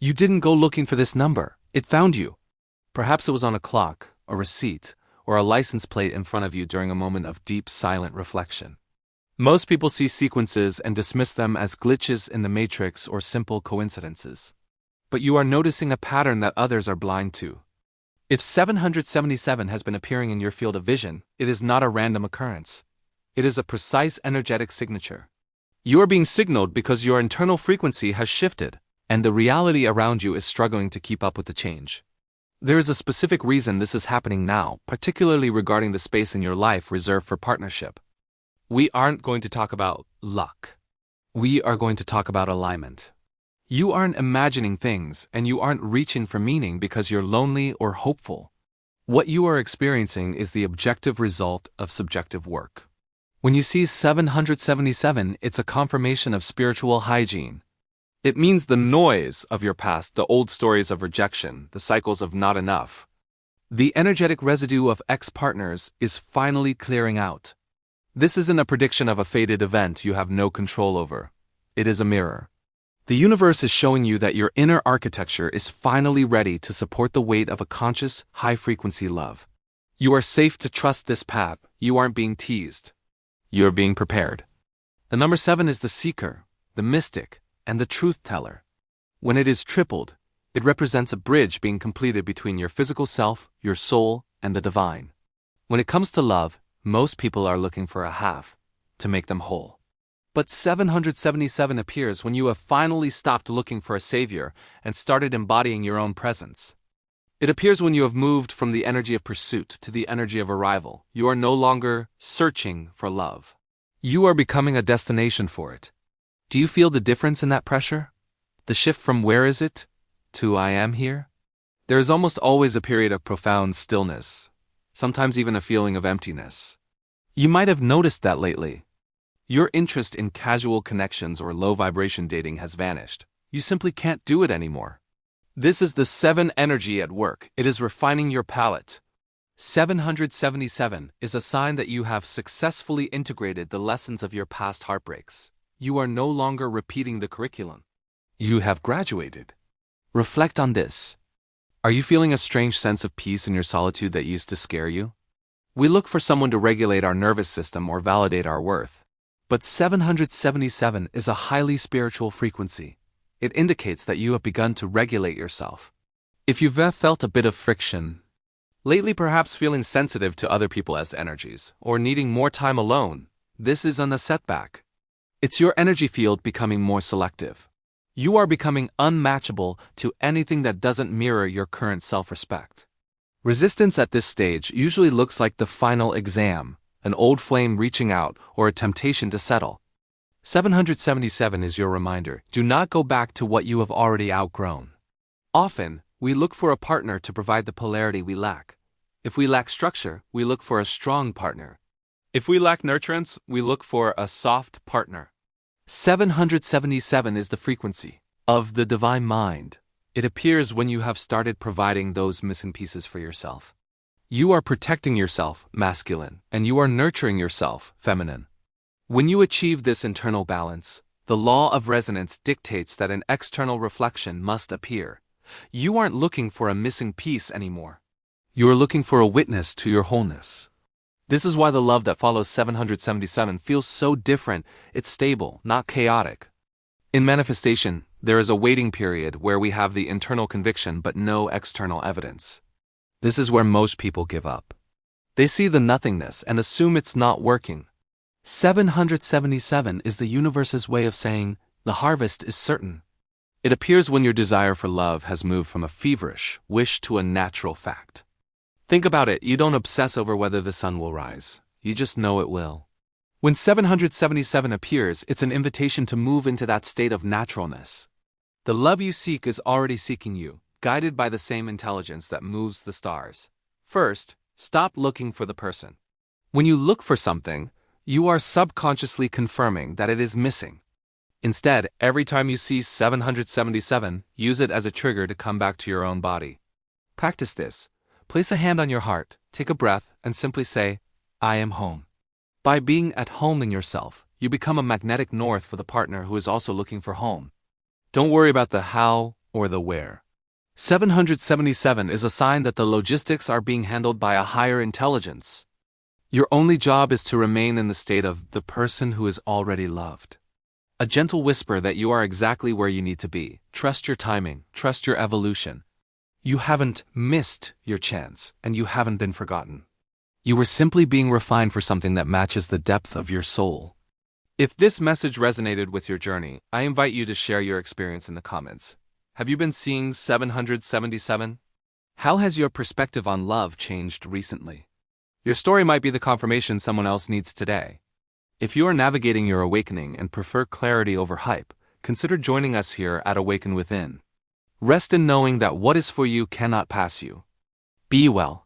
You didn't go looking for this number, it found you. Perhaps it was on a clock, a receipt, or a license plate in front of you during a moment of deep, silent reflection. Most people see sequences and dismiss them as glitches in the matrix or simple coincidences. But you are noticing a pattern that others are blind to. If 777 has been appearing in your field of vision, it is not a random occurrence. It is a precise energetic signature. You are being signaled because your internal frequency has shifted, and the reality around you is struggling to keep up with the change. There is a specific reason this is happening now, particularly regarding the space in your life reserved for partnership. We aren't going to talk about luck. We are going to talk about alignment. You aren't imagining things, and you aren't reaching for meaning because you're lonely or hopeful. What you are experiencing is the objective result of subjective work. When you see 777, it's a confirmation of spiritual hygiene. It means the noise of your past, the old stories of rejection, the cycles of not enough. The energetic residue of ex-partners is finally clearing out. This isn't a prediction of a fated event you have no control over. It is a mirror. The universe is showing you that your inner architecture is finally ready to support the weight of a conscious, high-frequency love. You are safe to trust this path. You aren't being teased. You are being prepared. The number 7 is the seeker, the mystic, and the truth-teller. When it is tripled, it represents a bridge being completed between your physical self, your soul, and the divine. When it comes to love, most people are looking for a half to make them whole. But 777 appears when you have finally stopped looking for a savior and started embodying your own presence. It appears when you have moved from the energy of pursuit to the energy of arrival. You are no longer searching for love. You are becoming a destination for it. Do you feel the difference in that pressure? The shift from where is it to I am here? There is almost always a period of profound stillness, sometimes even a feeling of emptiness. You might have noticed that lately. Your interest in casual connections or low-vibration dating has vanished. You simply can't do it anymore. This is the 7 energy at work. It is refining your palette. 777 is a sign that you have successfully integrated the lessons of your past heartbreaks. You are no longer repeating the curriculum. You have graduated. Reflect on this. Are you feeling a strange sense of peace in your solitude that used to scare you? We look for someone to regulate our nervous system or validate our worth. But 777 is a highly spiritual frequency. It indicates that you have begun to regulate yourself. If you've felt a bit of friction, lately perhaps feeling sensitive to other people's energies, or needing more time alone, this isn't a setback. It's your energy field becoming more selective. You are becoming unmatchable to anything that doesn't mirror your current self-respect. Resistance at this stage usually looks like the final exam, an old flame reaching out, or a temptation to settle. 777 is your reminder. Do not go back to what you have already outgrown. Often, we look for a partner to provide the polarity we lack. If we lack structure, we look for a strong partner. If we lack nurturance, we look for a soft partner. 777 is the frequency of the divine mind. It appears when you have started providing those missing pieces for yourself. You are protecting yourself, masculine, and you are nurturing yourself, feminine. When you achieve this internal balance, the law of resonance dictates that an external reflection must appear. You aren't looking for a missing piece anymore. You are looking for a witness to your wholeness. This is why the love that follows 777 feels so different. It's stable, not chaotic. In manifestation, there is a waiting period where we have the internal conviction but no external evidence. This is where most people give up. They see the nothingness and assume it's not working. 777 is the universe's way of saying, the harvest is certain. It appears when your desire for love has moved from a feverish wish to a natural fact. Think about it, you don't obsess over whether the sun will rise. You just know it will. When 777 appears, it's an invitation to move into that state of naturalness. The love you seek is already seeking you, guided by the same intelligence that moves the stars. First, stop looking for the person. When you look for something, you are subconsciously confirming that it is missing. Instead, every time you see 777, use it as a trigger to come back to your own body. Practice this. Place a hand on your heart, take a breath, and simply say, I am home. By being at home in yourself, you become a magnetic north for the partner who is also looking for home. Don't worry about the how or the where. 777 is a sign that the logistics are being handled by a higher intelligence. Your only job is to remain in the state of the person who is already loved. A gentle whisper that you are exactly where you need to be. Trust your timing, trust your evolution. You haven't missed your chance, and you haven't been forgotten. You were simply being refined for something that matches the depth of your soul. If this message resonated with your journey, I invite you to share your experience in the comments. Have you been seeing 777? How has your perspective on love changed recently? Your story might be the confirmation someone else needs today. If you are navigating your awakening and prefer clarity over hype, consider joining us here at Awaken Within. Rest in knowing that what is for you cannot pass you. Be well.